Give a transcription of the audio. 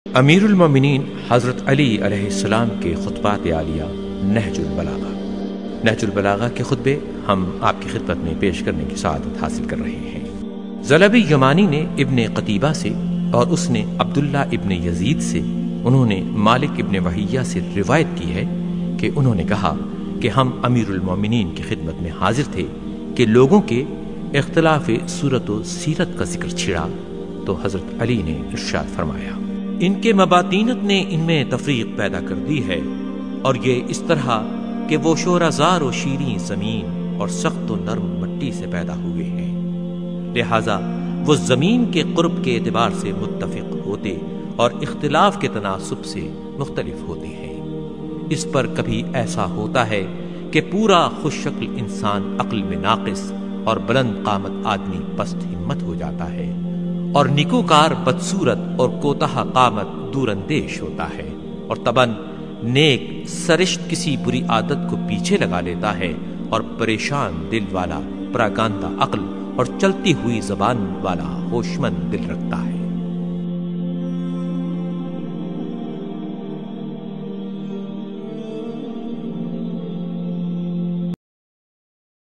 امیر المومنین حضرت علی علیہ السلام کے خطبات عالیہ نہج البلاغہ۔ نہج البلاغہ کے خطبے ہم آپ کی خدمت میں پیش کرنے کی سعادت حاصل کر رہے ہیں۔ ضلبی یمانی نے ابن قتیبہ سے اور اس نے عبداللہ ابن یزید سے، انہوں نے مالک ابن وحیہ سے روایت کی ہے کہ انہوں نے کہا کہ ہم امیر المومنین کی خدمت میں حاضر تھے کہ لوگوں کے اختلاف صورت و سیرت کا ذکر چھڑا تو حضرت علی نے ارشاد فرمایا، ان کے مباطینت نے ان میں تفریق پیدا کر دی ہے، اور یہ اس طرح کہ وہ شورزار و شیریں زمین اور سخت و نرم مٹی سے پیدا ہوئے ہیں، لہذا وہ زمین کے قرب کے اعتبار سے متفق ہوتے اور اختلاف کے تناسب سے مختلف ہوتے ہیں۔ اس پر کبھی ایسا ہوتا ہے کہ پورا خوش شکل انسان عقل میں ناقص اور بلند قامت آدمی پست ہمت ہو جاتا ہے، اور نیکوکار بدصورت اور کوتاہ قامت دور اندیش ہوتا ہے، اور طبعاً نیک سرشت کسی بری عادت کو پیچھے لگا لیتا ہے، اور پریشان دل والا پراگاندہ عقل اور چلتی ہوئی زبان والا ہوشمند دل رکھتا ہے۔